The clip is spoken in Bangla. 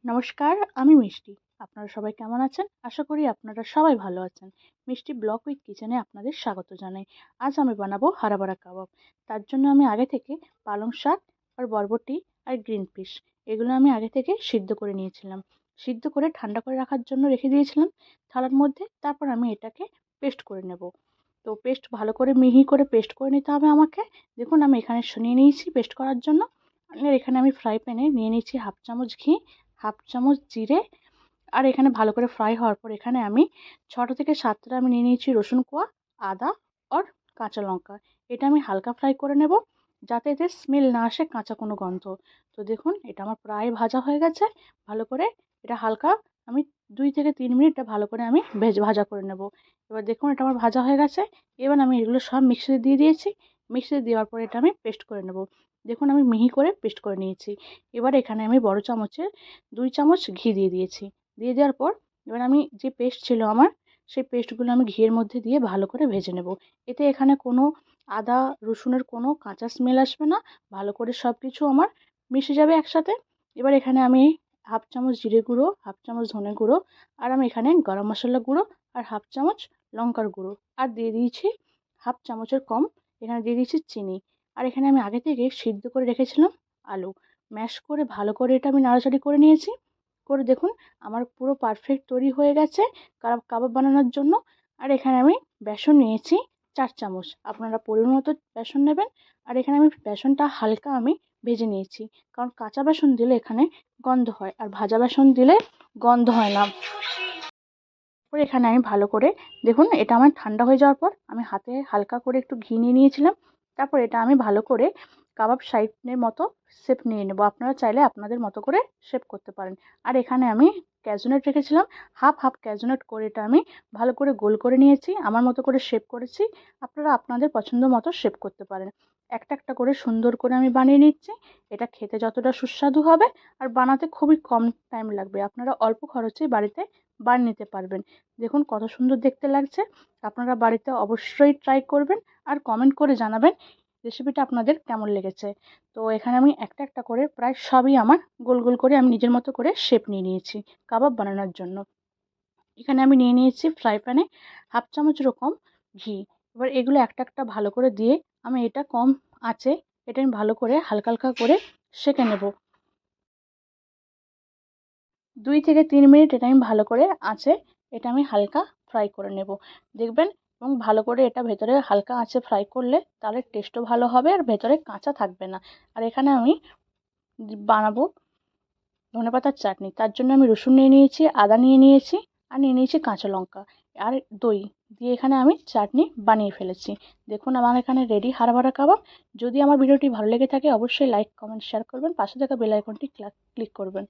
নমস্কার, আমি মিষ্টি। আপনারা সবাই কেমন আছেন? আশা করি আপনারা সবাই ভালো আছেন। মিষ্টি ব্লগ উইথ কিচেনে আপনাদের স্বাগত জানাই। আজ আমি বানাবো হারা বারা কাবাব। তার জন্য আমি আগে থেকে পালং শাক আর বরবটি আর গ্রিন পিস এগুলো আমি আগে থেকে সিদ্ধ করে নিয়েছিলাম। সিদ্ধ করে ঠান্ডা করে রাখার জন্য রেখে দিয়েছিলাম থালার মধ্যে। তারপর আমি এটাকে পেস্ট করে নেব। তো পেস্ট ভালো করে মিহি করে পেস্ট করে নিতে হবে আমাকে। দেখুন আমি এখানে নিয়ে নিয়েছি পেস্ট করার জন্য। আর এখানে আমি ফ্রাই প্যানে নিয়ে নিয়েছি হাফ চামচ ঘি, হাফ চামচ জিরে। আর এখানে ভালো করে ফ্রাই হওয়ার পর এখানে আমি 6টা থেকে 7টা আমি নিয়ে নিয়েছি রসুন কোয়া, আদা আর কাঁচা লঙ্কা। এটা আমি হালকা ফ্রাই করে নেব যাতে এতে স্মেল না আসে, কাঁচা কোনো গন্ধ। তো দেখুন এটা আমার প্রায় ভাজা হয়ে গেছে। ভালো করে এটা হালকা আমি 2 থেকে 3 মিনিট এটা ভালো করে আমি ভাজা করে নেব। এবার দেখুন এটা আমার ভাজা হয়ে গেছে। এবার আমি এগুলো সব মিক্সিতে দিয়ে দিয়েছি। মিক্সিতে দেওয়ার পর এটা আমি পেস্ট করে নেব। দেখুন আমি মিহি করে পেস্ট করে নিয়েছি। এবার এখানে আমি বড় চামচের 2 চামচ ঘি দিয়ে দিয়েছি। দিয়ে দেওয়ার পর এবার আমি যে পেস্ট ছিল আমার, সেই পেস্টগুলো আমি ঘিয়ের মধ্যে দিয়ে ভালো করে ভেজে নেব। এতে এখানে কোনো আদা রসুনের কোনো কাঁচা স্মেল আসবে না। ভালো করে সব কিছু আমার মিশে যাবে একসাথে। এবার এখানে আমি হাফ চামচ জিরে গুঁড়ো, হাফ চামচ ধনে গুঁড়ো, আর আমি এখানে গরম মশলা গুঁড়ো আর হাফ চামচ লঙ্কার গুঁড়ো আর দিয়ে দিয়েছি হাফ চামচের কম এখানে দিয়ে দিয়েছি চিনি। আর এখানে আমি আগে থেকে সিদ্ধ করে রেখেছিলাম আলু। ম্যাশ করে ভালো করে এটা আমি নাড়াচাড়ি করে নিয়েছি। করে দেখুন আমার পুরো পারফেক্ট তৈরি হয়ে গেছে কাবাব বানানোর জন্য। আর এখানে আমি বেসন নিয়েছি 4 চামচ। আপনারা পরিমাণ মতো বেসন নেবেন। আর এখানে আমি বেসনটা হালকা আমি ভেজে নিয়েছি, কারণ কাঁচা বেসন দিলে এখানে গন্ধ হয় আর ভাজা বেসন দিলে গন্ধ হয় না। তারপর এখানে আমি ভালো করে দেখুন এটা আমার ঠান্ডা হয়ে যাওয়ার পর আমি হাতে হালকা করে একটু ঘি নিয়ে নিয়েছিলাম। তারপর এটা আমি ভালো করে কাবাব সাইজের মতো শেপ নিয়ে নেব। আপনারা চাইলে আপনাদের মতো করে শেপ করতে পারেন। আর এখানে আমি ক্যাজু রেখেছিলাম, হাফ হাফ ক্যাজু করে এটা আমি ভালো করে গোল করে নিয়েছি, আমার মতো করে শেপ করেছি। আপনারা আপনাদের পছন্দ মতো শেপ করতে পারেন। একটা একটা করে সুন্দর করে আমি বানিয়ে নিচ্ছি। এটা খেতে যতটা সুস্বাদু হবে আর বানাতে খুবই কম টাইম লাগবে। আপনারা অল্প খরচেই বাড়িতে বানিয়ে নিতে পারবেন। দেখুন কত সুন্দর দেখতে লাগছে। আপনারা বাড়িতে অবশ্যই ট্রাই করবেন আর কমেন্ট করে জানাবেন রেসিপিটা আপনাদের কেমন লেগেছে। তো এখানে আমি একটা একটা করে প্রায় সবই আমার গোল গোল করে আমি নিজের মতো করে শেপ নিয়ে নিয়েছি কাবাব বানানোর জন্য। এখানে আমি নিয়ে নিয়েছি ফ্রাই প্যানে হাফ চামচ এরকম ঘি। এবার এগুলো একটা একটা ভালো করে দিয়ে আমি এটা কম আঁচে এটা আমি ভালো করে হালকা হালকা করে সেঁকে নেব। 2 থেকে 3 মিনিট এটা আমি ভালো করে আঁচে এটা আমি হালকা ফ্রাই করে নেব। দেখবেন এবং ভালো করে এটা ভেতরে হালকা আঁচে ফ্রাই করলে তাহলে টেস্টও ভালো হবে আর ভেতরে কাঁচা থাকবে না। আর এখানে আমি বানাবো ধনেপাতার চাটনি। তার জন্য আমি রসুন নিয়ে নিয়েছি, আদা নিয়ে নিয়েছি আর নিয়ে নিয়েছি কাঁচা লঙ্কা আর দই দিয়ে এখানে আমি চাটনি বানিয়ে ফেলেছি। দেখুন আমার এখানে রেডি হারা ভরা কাবাব। যদি আমার ভিডিওটি ভালো লেগে থাকে অবশ্যই লাইক কমেন্ট শেয়ার করবেন, পাশে থাকা বেল আইকনটি ক্লিক করবেন।